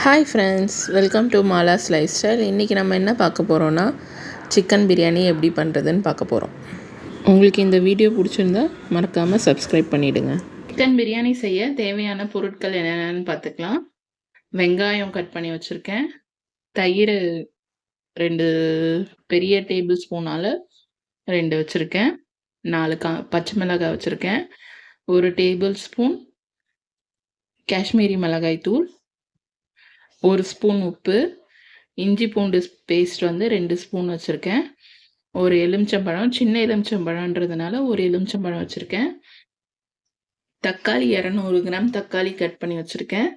Hi friends, welcome to Mala's lifestyle. இன்றைக்கி நம்ம என்ன பார்க்க போகிறோன்னா சிக்கன் பிரியாணி எப்படி பண்ணுறதுன்னு பார்க்க போகிறோம். உங்களுக்கு இந்த வீடியோ பிடிச்சிருந்தா மறக்காமல் சப்ஸ்கிரைப் பண்ணிவிடுங்க. சிக்கன் பிரியாணி செய்ய தேவையான பொருட்கள் என்னென்னு பார்த்துக்கலாம். வெங்காயம் கட் பண்ணி வச்சுருக்கேன். தயிர் 2 பெரிய டேபிள் ஸ்பூனால் 2 வச்சுருக்கேன். 4 பச்சை மிளகாய் வச்சுருக்கேன். 1 டேபிள் ஸ்பூன் காஷ்மீரி மிளகாய் தூள், 1 ஸ்பூன் உப்பு, இஞ்சி பூண்டு பேஸ்ட் 2 ஸ்பூன் வச்சுருக்கேன். ஒரு எலுமிச்சம்பழம், சின்ன எலுமிச்சம்பழன்றதுனால ஒரு எலுமிச்சம்பழம் வச்சுருக்கேன். தக்காளி 200 கிராம் தக்காளி கட் பண்ணி வச்சுருக்கேன்.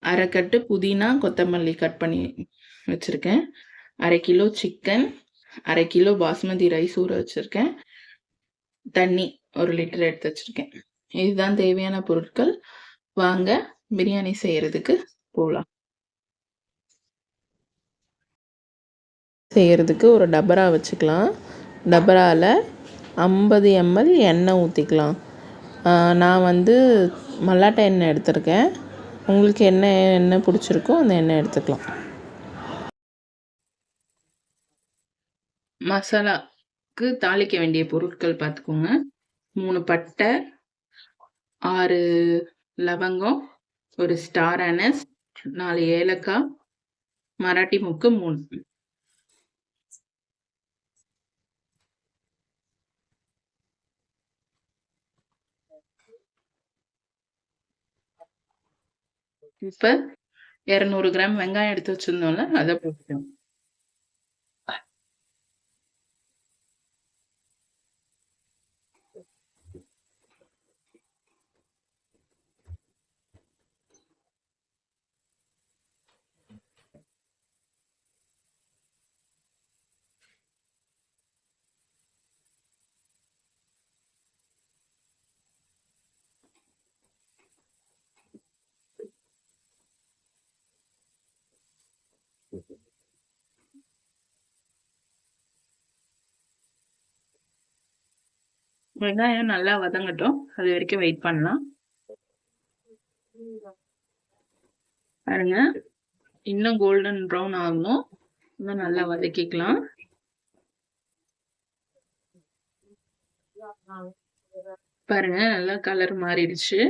அரை கட்டு புதினா கொத்தமல்லி கட் பண்ணி வச்சுருக்கேன். 1/2 kilo chicken, 1/2 kilo basmati rice ஊற வச்சுருக்கேன். தண்ணி 1 லிட்டர் எடுத்து வச்சுருக்கேன். இதுதான் தேவையான பொருட்கள். வாங்க பிரியாணி செய்கிறதுக்கு போகலாம். செய்கிறதுக்கு ஒரு டபரா வச்சுக்கலாம். டபராவில் 50 ml எண்ணெய் ஊற்றிக்கலாம். நான் மல்லாட்டை எண்ணெய் எடுத்திருக்கேன். உங்களுக்கு என்ன எண்ணெய் பிடிச்சிருக்கோ அந்த எண்ணெய் எடுத்துக்கலாம். மசாலாவுக்கு தாளிக்க வேண்டிய பொருட்கள் பார்த்துக்கோங்க. 3 பட்டை, 6 லவங்கம், 1 ஸ்டார் அனஸ், 4 ஏலக்காய், மராட்டி முக்கு 3. இப்போ 200 கிராம் வெங்காயம் எடுத்து வச்சுருந்தோம்ல, அதை போட்டுக்கோங்க. வெங்காயம் நல்லா வதங்கட்டும், அது வரைக்கும் வெயிட் பண்ணலாம். பாருங்க, இன்னும் கோல்டன் ப்ரௌன் ஆகணும். இன்னும் நல்லா வதக்கிக்கலாம். பாருங்க, நல்லா கலர் மாறிடுச்சு.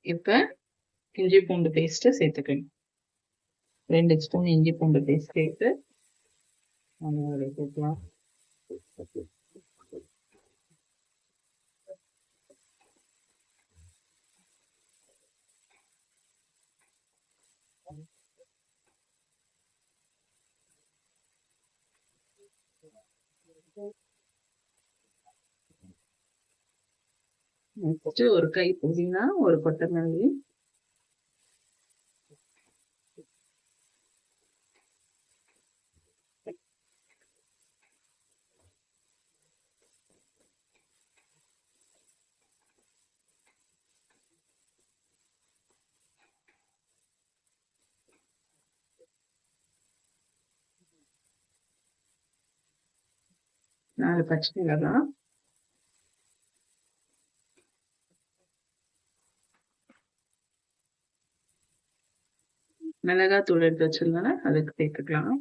இப்ப இஞ்சி பூண்டு பேஸ்ட் சேர்த்துக்கணும். 2 ஸ்பூன் இஞ்சி பூண்டு பேஸ்ட் சேர்த்து வதக்கிக்கலாம். ஒரு கை புதினா, ஒரு கொத்தமல்லி, நாலு பச்சை மிளகாய், மிளகாய் தூள் எடுத்து வச்சிருந்தோம்னா அதுக்கு சேர்த்துக்கலாம்.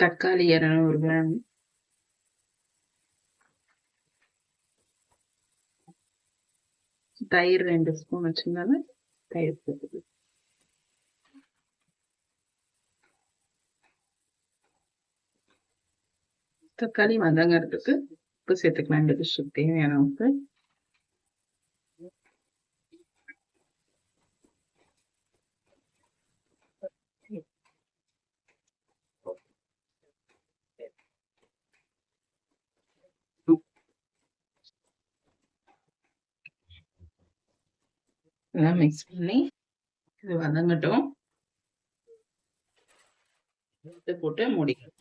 தக்காளி 200 கிராம், தயிர் 2 ஸ்பூன் வச்சிருந்தாலும் தயிர் சேர்த்துக்கலாம். தக்காளி வதங்கிறதுக்கு உப்பு சேர்த்துக்கலாம். இந்த டிஷ்ஷுக்கு தேவையான உப்பு. எல்லாம் மிக்ஸ் பண்ணி இது வதங்கட்டும். போட்டு மூடிக்கலாம்.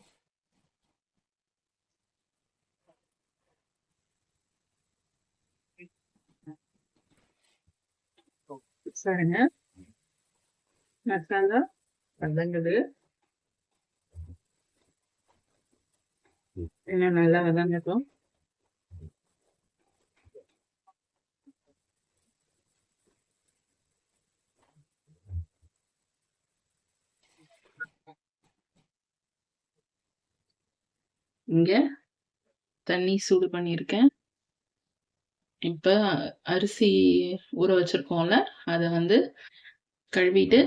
பாருங்க, மசாலா வதங்குது. இன்னும் நல்லா வதங்கட்டும். இங்க தண்ணி சூடு பண்ணியிருக்கேன். இப்ப அரிசி ஊற வச்சிருக்கோம்ல, அத வந்து கழுவிட்டு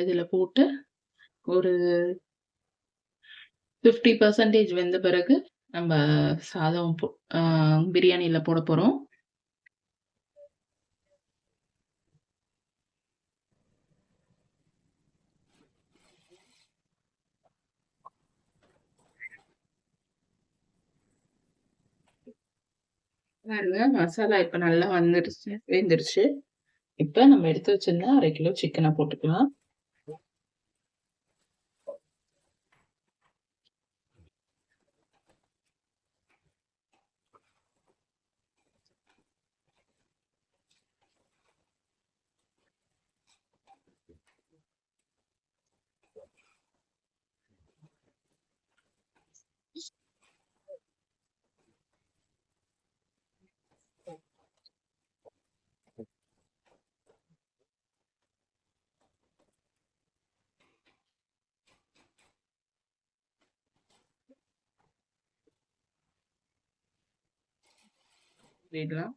இதுல போட்டு ஒரு 50% வெந்த பிறகு நம்ம சாதம் பிரியாணில போட போறோம். பாருங்க, மசாலா இப்ப நல்லா வெந்துருச்சு. இப்ப நம்ம எடுத்து வச்சிருந்த 1/2 கிலோ சிக்கன போட்டுக்கலாம். விடலாம்.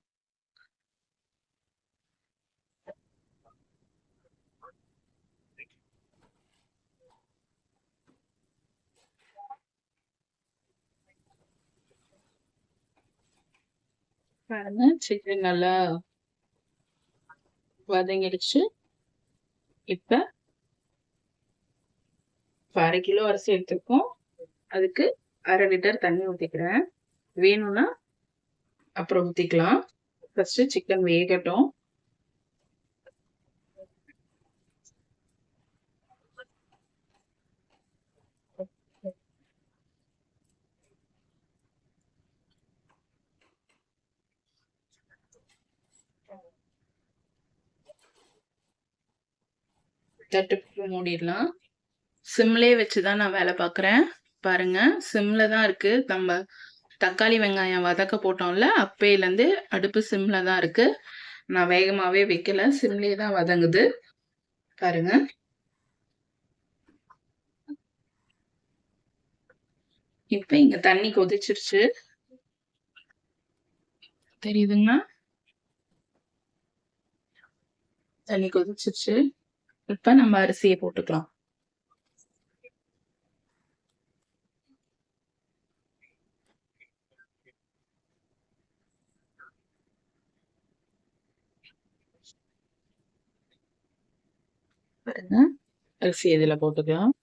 பாருங்க, சிக்கன் நல்லா வதங்கிடுச்சு. இப்ப 1/2 கிலோ அரிசி எடுத்துருக்கோம். அதுக்கு 1/2 லிட்டர் தண்ணி ஊத்திக்கிறேன். வேணும்னா அப்புறம் ஊத்திக்கலாம். ஃபர்ஸ்ட் சிக்கன் வேகட்டும். தட்டு போட்டு மூடிடலாம். சிம்லயே வச்சுதான் நான் வேலை பார்க்குறேன். பாருங்க, சிம்ல தான் இருக்கு. நம்ம தக்காளி வெங்காயம் வதக்க போட்டோம்ல, அப்பையிலேருந்து அடுப்பு சிம்ல தான் இருக்கு. நான் வேகமாவே வைக்கல, சிம்லயே தான் வதங்குது. பாருங்க, இப்ப இங்க தண்ணி கொதிச்சிருச்சு. தெரியுதுங்களா? தண்ணி கொதிச்சிருச்சு. இப்ப நம்ம அரிசியை போட்டுக்கலாம். பாருங்க, அரிசி இதுல போட்டுக்கலாம்.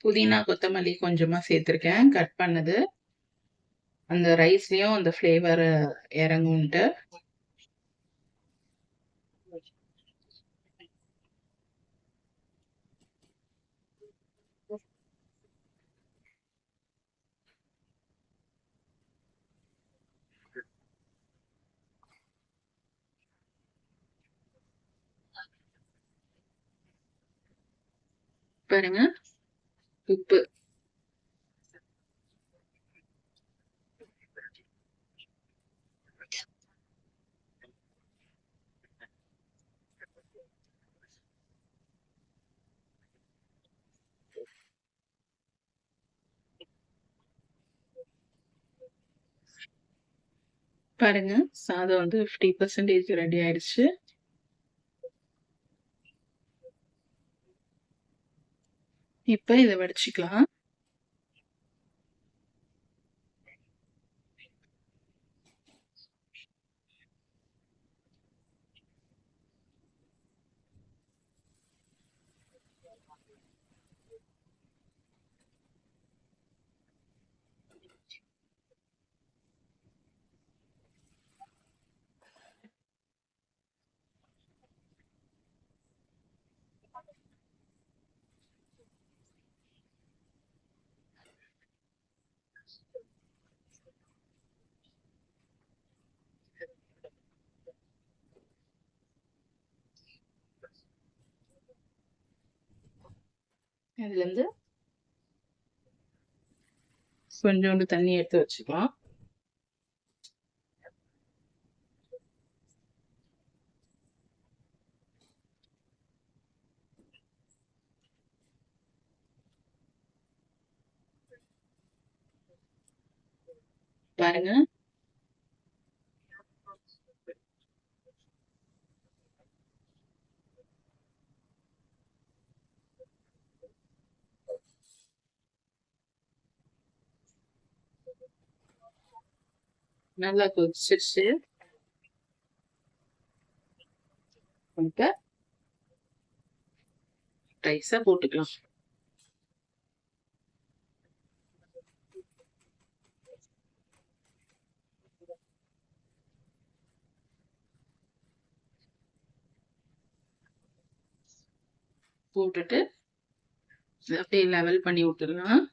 புதினா கொத்தமல்லி கொஞ்சமா சேர்த்திருக்கேன், கட் பண்ணது. அந்த ரைஸ்லயும் அந்த ஃப்ளேவர் இறங்கும்ட்டு. பாருங்க, உப்பு. பாருங்க, சாதம் வந்து 50% ரெடி ஆயிடுச்சு. இப்ப இதை வடிச்சுக்கலாம். இதுலேருந்து கொஞ்சோண்டு தண்ணி எடுத்து வச்சுக்கலாம். பாருங்க, நல்லா கொதிச்சிருச்சு. இப்ப ரைஸை போட்டுக்கலாம். போட்டுட்டு அப்படியே லெவல் பண்ணி விட்டுடலாம்.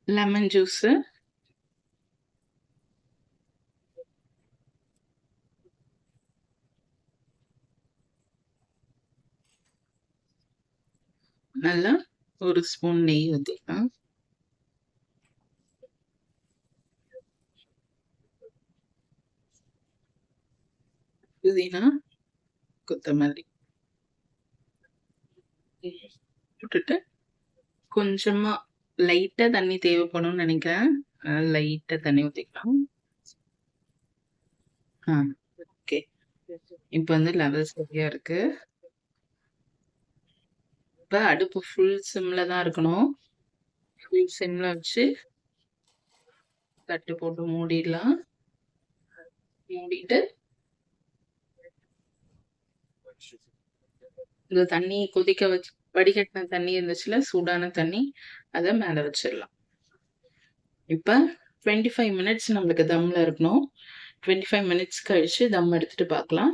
லெமன் ஜூஸு, நல்லா ஒரு ஸ்பூன் நெய் ஊற்றிக்கலாம். புதினா, கொத்தமல்லி போட்டுட்டு கொஞ்சமா லைட்டா தண்ணி தேவைப்படும்னு நினைக்கிறேன். லைட்டா தண்ணி ஊற்றிக்கலாம். ஓகே. இப்போ வந்து லெவல் சரியா இருக்கு. இப்போ அடுப்பு ஃபுல் சிம்ல தான் இருக்கணும். ஃபுல் சிம்ல வச்சு தட்டு போட்டு மூடிடலாம். மூடிட்டு இந்த தண்ணி கொதிக்க வச்சு வடிகட்டின தண்ணி இருந்துச்சுல, சூடான தண்ணி, அதை மேலே வச்சிடலாம். இப்போ 25 மினிட்ஸ் நம்மளுக்கு தம்ல இருக்கணும். 25 மினிட்ஸ் கழிச்சு தம் எடுத்துட்டு பார்க்கலாம்.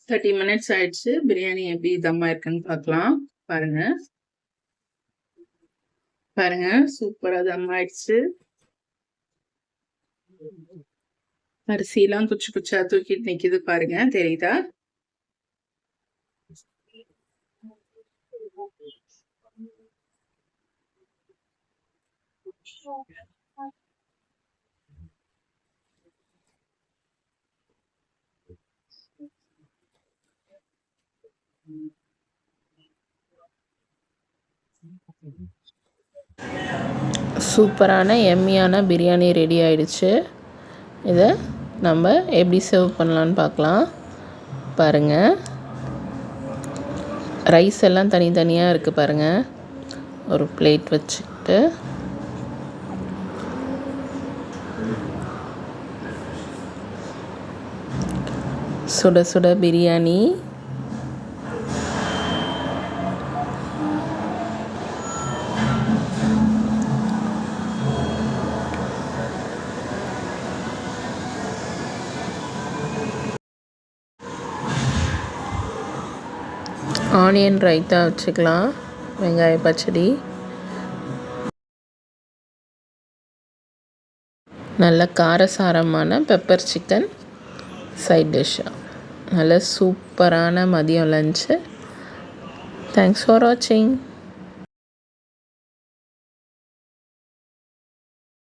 தேர்ட்டி மினிட்ஸ் ஆயிடுச்சு. பிரியாணி எப்படி தம் ஆயிருக்குன்னு பார்க்கலாம். பாருங்க பாருங்க, சூப்பரா தம் ஆயிடுச்சு. அரிசியெல்லாம் குச்சி குச்சா தூக்கிட்டு நிக்குது பாருங்க, தெரியுதா? சூப்பரான எம்மியான பிரியாணி ரெடி ஆயிடுச்சு. இதை நம்ம எப்படி சர்வ் பண்ணலான்னு பார்க்கலாம். பாருங்கள், ரைஸ் எல்லாம் தனித்தனியாக இருக்குது பாருங்கள். ஒரு பிளேட் வச்சுக்கிட்டு சுட சுட பிரியாணி, ஆனியன் ரைத்தா வச்சுக்கலாம், வெங்காய பச்சடி, நல்ல காரசாரமான பெப்பர் சிக்கன் சைட் டிஷ்ஷாக. நல்ல சூப்பரான மதியம் லஞ்சு. தேங்க்ஸ் ஃபார் வாட்சிங்.